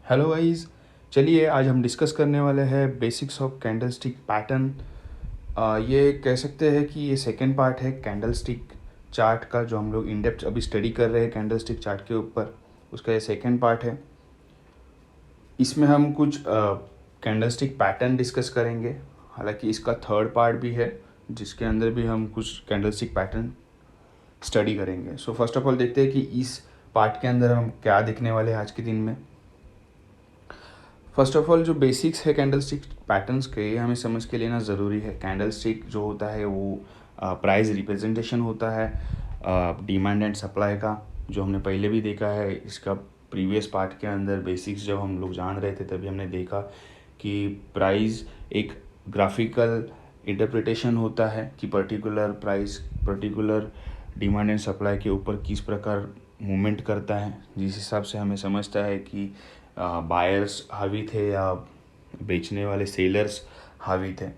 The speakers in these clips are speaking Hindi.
Hello guys. चलिए आज हम डिस्कस करने वाले हैं बेसिक्स ऑफ कैंडलस्टिक पैटर्न। ये कह सकते हैं कि ये सेकेंड पार्ट है कैंडलस्टिक चार्ट का, जो हम लोग इन डेप्थ अभी स्टडी कर रहे हैं कैंडलस्टिक चार्ट के ऊपर, उसका ये सेकेंड पार्ट है। इसमें हम कुछ कैंडलस्टिक पैटर्न डिस्कस करेंगे। हालांकि इसका थर्ड पार्ट भी है जिसके अंदर भी हम कुछ कैंडलस्टिक पैटर्न स्टडी करेंगे। सो फर्स्ट ऑफ ऑल देखते हैं कि इस पार्ट के अंदर हम क्या देखने वाले हैं आज के दिन में। फर्स्ट ऑफ ऑल जो बेसिक्स है कैंडलस्टिक पैटर्न्स के, ये हमें समझ के लेना ज़रूरी है। कैंडलस्टिक जो होता है वो प्राइस रिप्रेजेंटेशन होता है डिमांड एंड सप्लाई का, जो हमने पहले भी देखा है। इसका प्रीवियस पार्ट के अंदर बेसिक्स जब हम लोग जान रहे थे तभी हमने देखा कि प्राइस एक ग्राफिकल इंटरप्रिटेशन होता है कि particular price particular demand and supply के ऊपर किस प्रकार मूवमेंट करता है, जिस हिसाब से हमें समझता है कि बायर्स हावी थे या बेचने वाले सेलर्स हावी थे।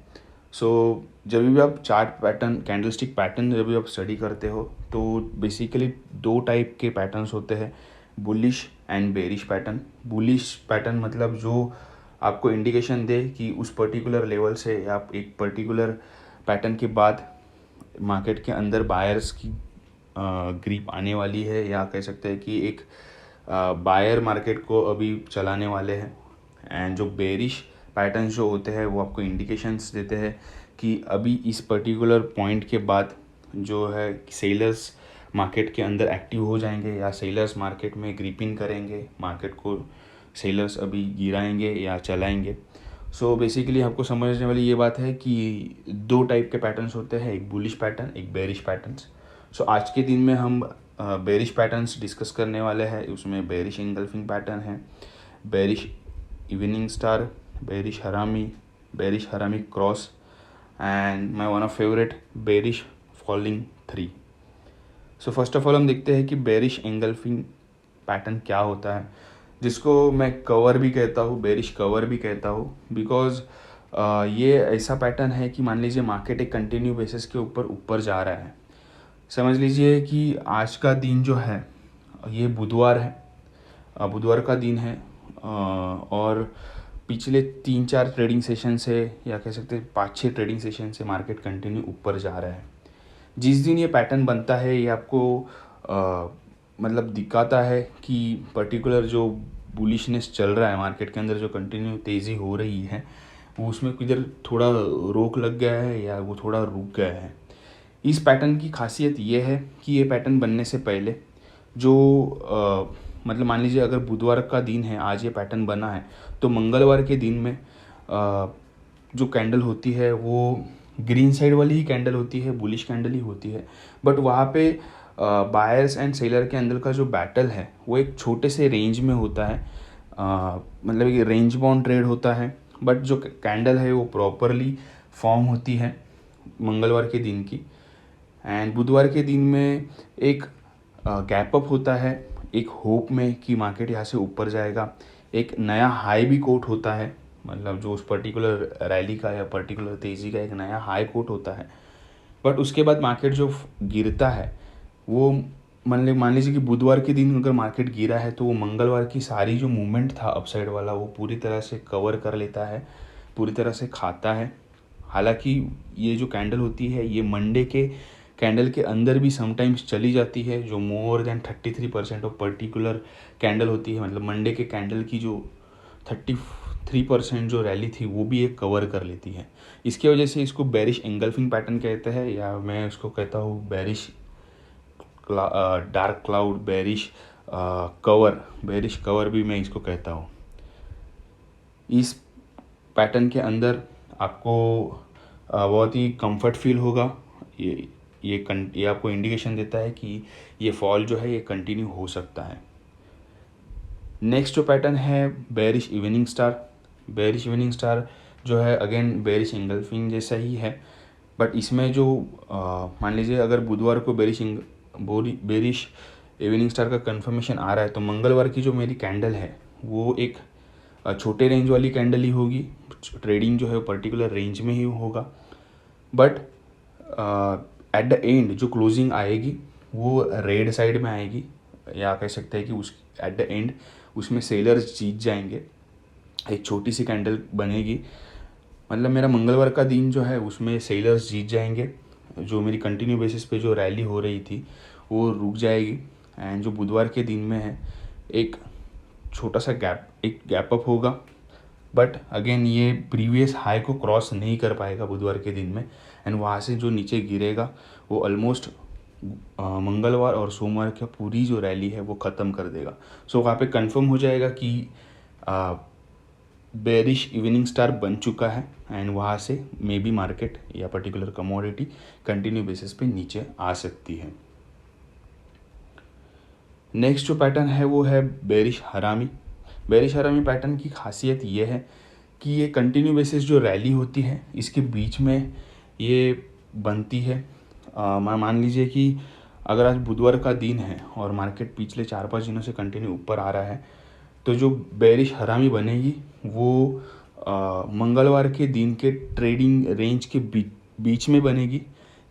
सो जब भी आप चार्ट पैटर्न कैंडलस्टिक पैटर्न जब भी आप स्टडी करते हो तो बेसिकली दो टाइप के पैटर्न्स होते हैं, bullish and bearish pattern. Bullish pattern मतलब जो आपको इंडिकेशन दे कि उस पर्टिकुलर लेवल से या एक पर्टिकुलर पैटर्न के बाद मार्केट के अंदर बायर्स की ग्रिप आने वाली है, या कह सकते हैं कि एक बायर मार्केट को अभी चलाने वाले हैं। एंड जो बेरिश पैटर्न्स जो होते हैं वो आपको इंडिकेशंस देते हैं कि अभी इस पर्टिकुलर पॉइंट के बाद जो है सेलर्स मार्केट के अंदर एक्टिव हो जाएंगे या सेलर्स मार्केट में ग्रिपिंग करेंगे, मार्केट को सेलर्स अभी गिराएंगे या चलाएंगे। सो बेसिकली आपको समझने वाली ये बात है कि दो टाइप के पैटर्न्स होते हैं, एक बुलिश पैटर्न एक बेरिश पैटर्न्स। सो आज के दिन में हम बेरिश पैटर्न्स डिस्कस करने वाले हैं। उसमें बेरिश इंगल्फिंग पैटर्न है, बेरिश इवनिंग स्टार, बेरिश हरामी cross and my one of favourite bearish falling 3। So first of all हम देखते हैं कि बेरिश इंगल्फिंग पैटर्न क्या होता है, जिसको मैं कवर भी कहता हूँ, बेरिश कवर भी कहता हूँ। बिकॉज ये ऐसा पैटर्न है कि मान लीजिए मार्केट एक कंटिन्यू बेसिस के ऊपर जा रहा है। समझ लीजिए कि आज का दिन जो है ये बुधवार है, बुधवार का दिन है, और पिछले 3-4 ट्रेडिंग सेशन से या कह सकते हैं 5-6 ट्रेडिंग सेशन से मार्केट कंटिन्यू ऊपर जा रहा है। जिस दिन ये पैटर्न बनता है ये आपको मतलब दिखाता है कि पर्टिकुलर जो बुलिशनेस चल रहा है मार्केट के अंदर, जो कंटिन्यू तेज़ी हो रही है, वो उसमें किधर थोड़ा रोक लग गया है या वो थोड़ा रुक गया है। इस पैटर्न की खासियत ये है कि ये पैटर्न बनने से पहले जो मतलब मान लीजिए अगर बुधवार का दिन है, आज ये पैटर्न बना है, तो मंगलवार के दिन में जो कैंडल होती है वो ग्रीन साइड वाली ही कैंडल होती है, बुलिश कैंडल ही होती है। बट वहाँ पे बायर्स एंड सेलर के अंदर का जो बैटल है वो एक छोटे से रेंज में होता है, मतलब एक रेंज बाउंड ट्रेड होता है। बट जो कैंडल है वो प्रॉपरली फॉर्म होती है मंगलवार के दिन की। एंड बुधवार के दिन में एक गैप अप होता है, एक होप में कि मार्केट यहाँ से ऊपर जाएगा। एक नया हाई भी कोट होता है, मतलब जो उस पर्टिकुलर रैली का या पर्टिकुलर तेज़ी का एक नया हाई कोट होता है। बट उसके बाद मार्केट जो गिरता है वो मान लीजिए कि बुधवार के दिन अगर मार्केट गिरा है तो वो मंगलवार की सारी जो मूवमेंट था अपसाइड वाला वो पूरी तरह से कवर कर लेता है, पूरी तरह से खाता है। हालांकि ये जो कैंडल होती है ये मंडे के कैंडल के अंदर भी समटाइम्स चली जाती है, जो more than 33% of particular candle होती है। मतलब मंडे के कैंडल की जो 33% जो रैली थी वो भी एक कवर कर लेती है। इसकी वजह से इसको बेरिश एंगल्फिंग पैटर्न कहते हैं, या मैं उसको कहता हूँ bearish dark cloud, bearish cover भी मैं इसको कहता हूँ। इस पैटर्न के अंदर आपको बहुत ही कंफर्ट फील होगा। ये आपको इंडिकेशन देता है कि ये फॉल जो है ये कंटिन्यू हो सकता है। नेक्स्ट जो पैटर्न है बेरिश इवनिंग स्टार जो है अगेन बेरिश इंगल्फिंग जैसा ही है। बट इसमें जो मान लीजिए अगर बुधवार को बेरिश इवनिंग स्टार का कंफर्मेशन आ रहा है, तो मंगलवार की जो मेरी कैंडल है वो एक छोटे रेंज वाली कैंडल ही होगी। ट्रेडिंग जो है पर्टिकुलर रेंज में ही होगा। बट एट द एंड जो क्लोजिंग आएगी वो रेड साइड में आएगी, या कह सकते हैं कि उस एट द एंड उसमें सेलर्स जीत जाएंगे, एक छोटी सी कैंडल बनेगी, मतलब मेरा मंगलवार का दिन जो है उसमें सेलर्स जीत जाएंगे, जो मेरी कंटिन्यू बेसिस पे जो रैली हो रही थी वो रुक जाएगी, एंड जो बुधवार के दिन में है एक छोटा सा एक गैप अप होगा, बट अगेन ये प्रीवियस हाई को क्रॉस नहीं कर पाएगा बुधवार के दिन में, एंड वहाँ से जो नीचे गिरेगा वो ऑलमोस्ट मंगलवार और सोमवार की पूरी जो रैली है वो ख़त्म कर देगा। सो वहाँ पे कंफर्म हो जाएगा कि बेरिश इवनिंग स्टार बन चुका है, एंड वहाँ से मे बी मार्केट या पर्टिकुलर कमोडिटी कंटिन्यू बेसिस पे नीचे आ सकती है। नेक्स्ट जो पैटर्न है वो है बेरिश हरामी। बेरिश हरामी पैटर्न की खासियत ये है कि ये कंटिन्यू बेसिस जो रैली होती है इसके बीच में ये बनती है। मान लीजिए कि अगर आज बुधवार का दिन है और मार्केट पिछले 4-5 दिनों से कंटिन्यू ऊपर आ रहा है, तो जो बेरिश हरामी बनेगी वो मंगलवार के दिन के ट्रेडिंग रेंज के बीच में बनेगी,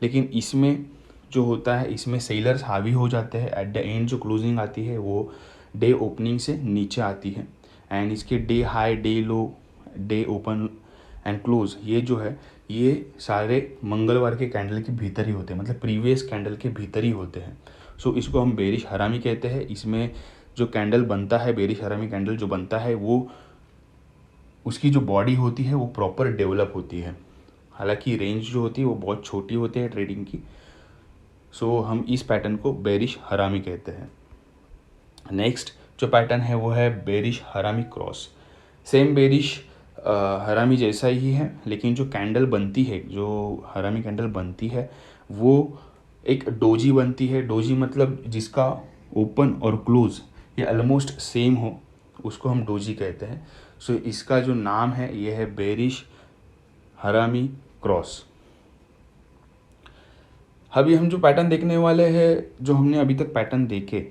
लेकिन इसमें जो होता है इसमें सेलर्स हावी हो जाते हैं, एट द एंड जो क्लोजिंग आती है वो डे ओपनिंग से नीचे आती है, एंड इसके day high, day low, day open and close ये जो है ये सारे मंगलवार के कैंडल के भीतर ही होते हैं, मतलब प्रीवियस कैंडल के भीतर ही होते हैं। सो इसको हम बेरिश हरामी कहते हैं। इसमें जो कैंडल बनता है, बेरिश हरामी कैंडल जो बनता है वो उसकी जो बॉडी होती है वो प्रॉपर डेवलप होती है, हालांकि रेंज जो होती है वो बहुत छोटी होती है ट्रेडिंग की। सो हम इस पैटर्न को बेरिश हरामी कहते हैं। नेक्स्ट जो पैटर्न है वो है बेरिश हरामी क्रॉस। सेम बेरिश हरामी जैसा ही है, लेकिन जो कैंडल बनती है, जो हरामी कैंडल बनती है वो एक डोजी बनती है। डोजी मतलब जिसका ओपन और क्लोज ये ऑलमोस्ट सेम हो, उसको हम डोजी कहते हैं। सो इसका जो नाम है ये है बेरिश हरामी क्रॉस। अभी हम जो पैटर्न देखने वाले हैं, जो हमने अभी तक पैटर्न देखे,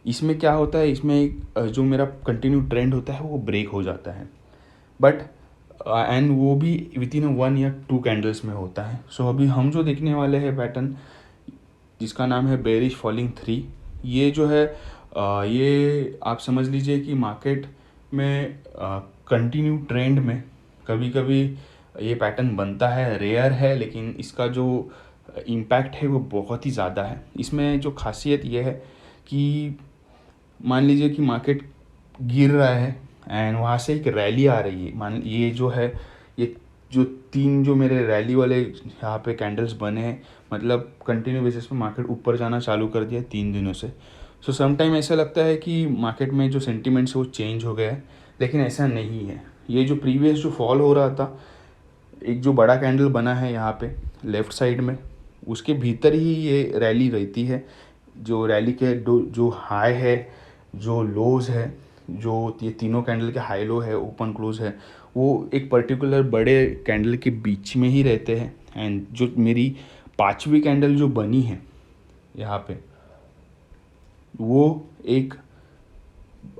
इसमें क्या होता है, इसमें जो मेरा कंटिन्यू ट्रेंड होता है वो ब्रेक हो जाता है, बट एंड वो भी विद इन 1 या 2 कैंडल्स में होता है। सो अभी हम जो देखने वाले हैं पैटर्न जिसका नाम है बेरिश फॉलिंग 3, ये जो है ये आप समझ लीजिए कि मार्केट में कंटिन्यू ट्रेंड में कभी कभी ये पैटर्न बनता है, रेयर है, लेकिन इसका जो इम्पैक्ट है वो बहुत ही ज़्यादा है। इसमें जो खासियत ये है कि मान लीजिए कि मार्केट गिर रहा है एंड वहाँ से एक रैली आ रही है, ये जो है ये जो 3 जो मेरे रैली वाले यहाँ पे कैंडल्स बने हैं, मतलब कंटिन्यू बेसिस पे मार्केट ऊपर जाना चालू कर दिया 3 दिनों से। सो समटाइम ऐसा लगता है कि मार्केट में जो सेंटिमेंट्स है वो चेंज हो गया है, लेकिन ऐसा नहीं है। ये जो प्रीवियस जो फॉल हो रहा था, एक जो बड़ा कैंडल बना है यहाँ पे लेफ़्ट साइड में, उसके भीतर ही ये रैली रहती है। जो रैली के जो हाई है, जो लोज है, जो ये तीनों कैंडल के हाई लो है, ओपन क्लोज है, वो एक पर्टिकुलर बड़े कैंडल के बीच में ही रहते हैं। एंड जो मेरी 5वीं कैंडल जो बनी है यहाँ पे, वो एक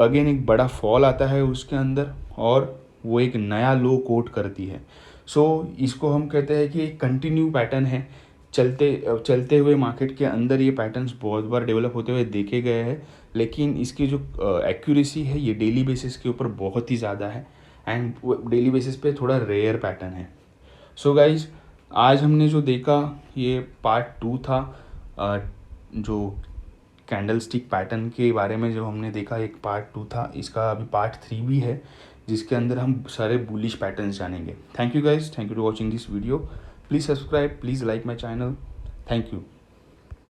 अगेन एक बड़ा फॉल आता है उसके अंदर, और वो एक नया लो कोट करती है। सो इसको हम कहते हैं कि एक कंटिन्यू पैटर्न है, चलते हुए मार्केट के अंदर ये पैटर्न्स बहुत बार डेवलप होते हुए देखे गए हैं, लेकिन इसकी जो एक्यूरेसी है ये डेली बेसिस के ऊपर बहुत ही ज़्यादा है, एंड डेली बेसिस पे थोड़ा रेयर पैटर्न है। सो गाइज, आज हमने जो देखा ये पार्ट 2 था, जो कैंडल स्टिक पैटर्न के बारे में जो हमने देखा, एक पार्ट 2 था। इसका अभी पार्ट 3 भी है, जिसके अंदर हम सारे बुलिश पैटर्न्स जानेंगे। Thank you guys, thank you to watching this video. Please subscribe, please like my channel. Thank you.